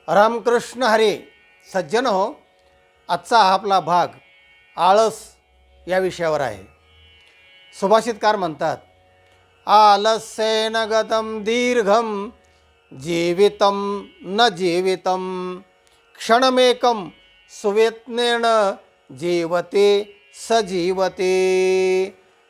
रामकृष्ण हरी. सज्जन हो, आजचा हा आपला भाग आळस या विषयावर आहे. सुभाषितकार म्हणतात, आलस्येन गतं दीर्घं जीवितं न जीवितं क्षणमेकं सुवेत्नेन जीवते सजीवते.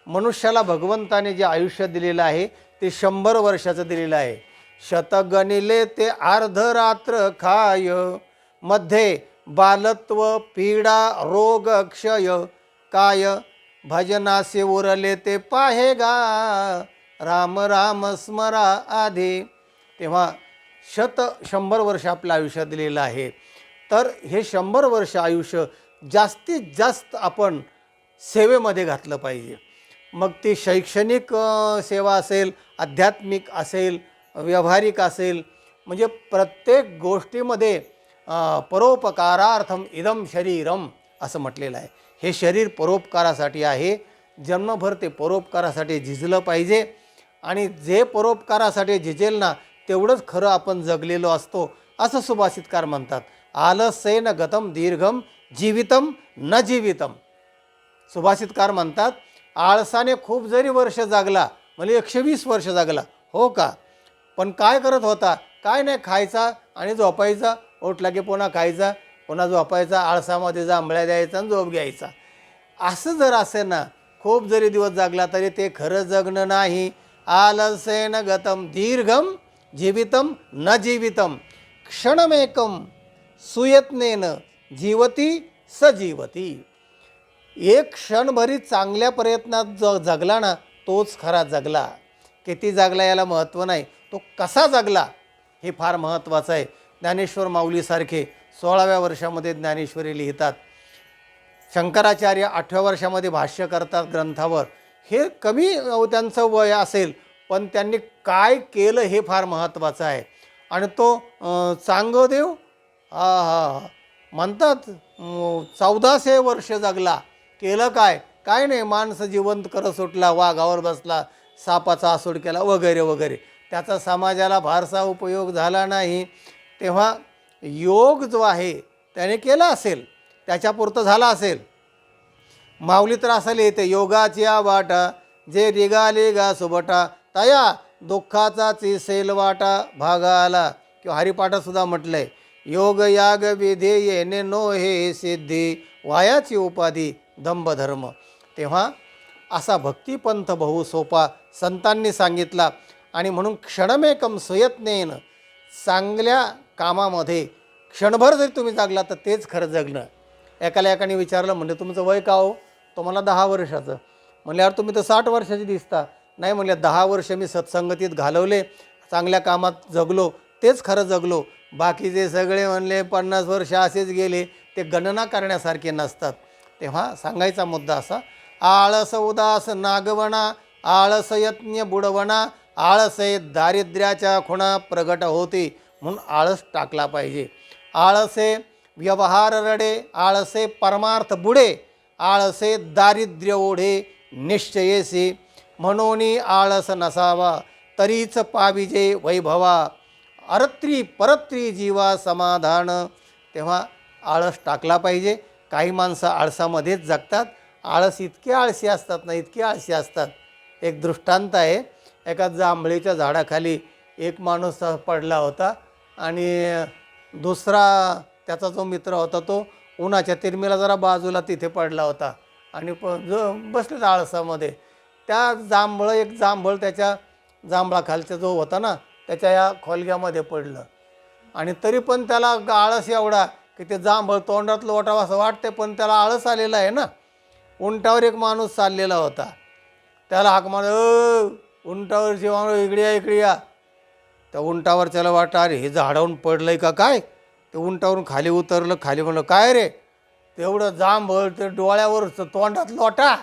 मनुष्याला भगवंताने जे आयुष्य दिलेलं आहे ते 100 वर्षाचं दिलेलं आहे. शतगणिले ते अर्धरात्र खाय, मध्ये बालत्व पीडा रोग क्षय, काय भजनासे उरले ते पाहेगा, राम राम स्मरा आधी. तेव्हा 100 वर्ष आपलं आयुष्य दिलेलं आहे. तर हे 100 वर्ष आयुष्य जास्तीत जास्त आपण सेवेमध्ये घातलं पाहिजे. मग ती शैक्षणिक सेवा असेल, आध्यात्मिक असेल, व्यावहारिक असेल, म्हणजे प्रत्येक गोष्टीमध्ये परोपकारार्थम इदम शरीरम असं म्हटलेलं आहे. हे शरीर परोपकारासाठी आहे. जन्मभर ते परोपकारासाठी झिजलं पाहिजे. आणि जे परोपकारासाठी झिजेल ना तेवढंच खरं आपण जगलेलो असतो असं सुभाषितकार म्हणतात. आलस्येन गतं दीर्घम जीवितम न जीवितम. सुभाषितकार म्हणतात, आळसाने खूप जरी वर्ष जागला, म्हणजे 120 वर्ष जागला हो का, पण काय करत होता? काय नाही, खायचा आणि झोपायचा, उठला की पुन्हा खायचा, पुन्हा झोपायचा, आळसामध्ये जांभळ्या द्यायचा आणि झोप घ्यायचा. असं जर असेल ना, खूप जरी दिवस जागला तरी ते खरं जगणं नाही. आलस्येन गतं दीर्घम जीवितं न जीवितं क्षणमेकं सुयत्नेन जीवती सजीवती. एक क्षणभरी चांगल्या प्रयत्नात जो जगला ना तोच खरा जगला. किती जगला याला महत्त्व नाही, तो कसा जगला हे फार महत्त्वाचं आहे. ज्ञानेश्वर माऊलीसारखे 16व्या वर्षामध्ये ज्ञानेश्वरी लिहितात. शंकराचार्य 8व्या वर्षामध्ये भाष्य करतात ग्रंथावर. हे कमी त्यांचं वय असेल, पण त्यांनी काय केलं हे फार महत्त्वाचं आहे. आणि तो चांगदेव म्हणतात 1400 वर्ष जगला. केलं काय? काय नाही, माणसं जिवंत करत सुटला, वाघावर बसला, सापाचा आसूड केला वगैरे वगैरे. त्याचा समाजाला फारसा उपयोग झाला नाही. तेव्हा योग जो आहे त्याने केला असेल, त्याच्यापुरतं झाला असेल. माऊली तर असं लिहिते, योगाच्या वाटा जे रिगाले गा सुबटा, तया दुःखाचा चिसेल वाटा भागाला. किंवा हरिपाठातसुद्धा म्हटलं आहे, योग याग विधे येणे नो हे सिद्धी, वायाची उपाधी दंभधर्म. तेव्हा असा भक्तिपंथ बहु सोपा संतांनी सांगितला. आणि म्हणून क्षणमेकम सुयत्नेन, चांगल्या कामामध्ये क्षणभर जरी तुम्ही जागला तर तेच खरं जगणं. एकाने विचारलं, म्हणजे तुमचं वय का हो? तो मला 10 वर्षाचं. म्हणले, यार तुम्ही तर 60 वर्षाची दिसता. नाही म्हणले, 10 वर्ष मी सत्संगतीत घालवले, चांगल्या कामात जगलो, तेच खरं जगलो. बाकीचे सगळे म्हणले 50 वर्ष असेच गेले, ते गणना करण्यासारखे नसतात. तेव्हा सांगायचा मुद्दा असा, आळस उदास नागवणा, आळस यज्ञ बुडवणा, आळसे दारिद्र्याच्या खुणा प्रगट होते. म्हणून आळस टाकला पाहिजे. आळसे व्यवहार रडे, आळसे परमार्थ बुडे, आळसे दारिद्र्य ओढे निश्चयेसी, म्हणून आळस नसावा तरीच पाविजे वैभवा, अरत्री परत्री जीवा समाधान. तेव्हा आळस टाकला पाहिजे. काही माणसं आळसामध्येच जगतात. आळस इतके आळशी असतात ना, इतके आळशी असतात. एक दृष्टांत आहे. एका जांभळीच्या झाडाखाली एक माणूस पडला होता आणि दुसरा त्याचा जो मित्र होता तो उन्हाच्या तिरमीला जरा बाजूला तिथे पडला होता आणि बसले आळसामध्ये. त्या एक जांभळ त्याच्या जांभळाखालचा जो होता ना त्याच्या या खोलग्यामध्ये पडलं. आणि तरी पण त्याला आळस एवढा की ते जांभळ तोंडात लोटावं असं वाटते, पण त्याला आळस आलेला आहे ना. उंटावर एक माणूस चाललेला होता. त्याला हाक मार, उंटावरची माणूस इकडे या, इकडे या. त्या उंटावर त्याला वाटतं, अरे हे झाडावरून पडलं आहे का काय. ते उंटावरून खाली उतरलं. खाली म्हणलं, काय रे? तेवढं जांभळ ते डोळ्यावर तोंडात लोटा.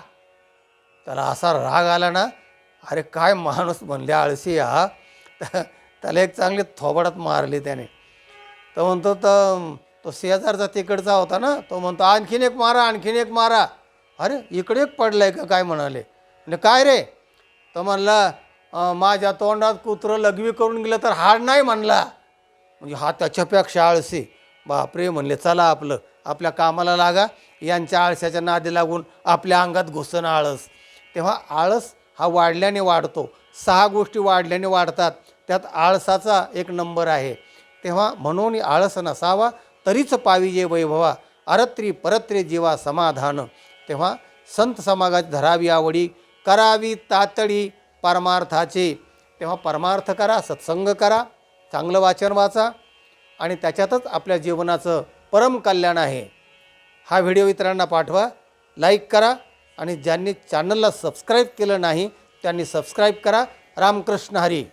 त्याला असा राग आला ना, अरे काय माणूस म्हणले आळशी हा. त्याला एक चांगली थोबाडात मारली त्याने. तर म्हणतो, तर तो शेजारचा तिकडचा होता ना, तो म्हणतो, आणखीन एक मारा, आणखीन एक मारा. अरे इकडे एक पडलं आहे का काय म्हणाले. म्हणजे काय रे? तर म्हणला, माझ्या तोंडात कुत्रं लघवी करून गेलं तर हाड नाही म्हणला. म्हणजे हा त्याच्यापेक्षा आळशी, बापरे म्हणले चला आपल्या कामाला लागा, यांच्या आळसाच्या नादी लागून आपल्या अंगात घुसन आळस. तेव्हा आळस हा वाढल्याने वाढतो. 6 गोष्टी वाढल्याने वाढतात, त्यात आळसाचा एक नंबर आहे. तेव्हा म्हणून आळस नसावा तरीच पाविजे वैभवा, अरत्री परत्रे जीवा समाधान. तेव्हा संत समाजाची धरावी आवडी, करावी तातडी परमार्थाचे. तेव्हा परमार्थ करा, सत्संग करा, चांगलं वाचन वाचा आणि त्याच्यातच आपल्या जीवनाचं परम कल्याण आहे. हा व्हिडिओ इतरांना पाठवा, लाईक करा आणि ज्यांनी चॅनलला सबस्क्राईब केलं नाही त्यांनी सबस्क्राईब करा. रामकृष्ण हरी.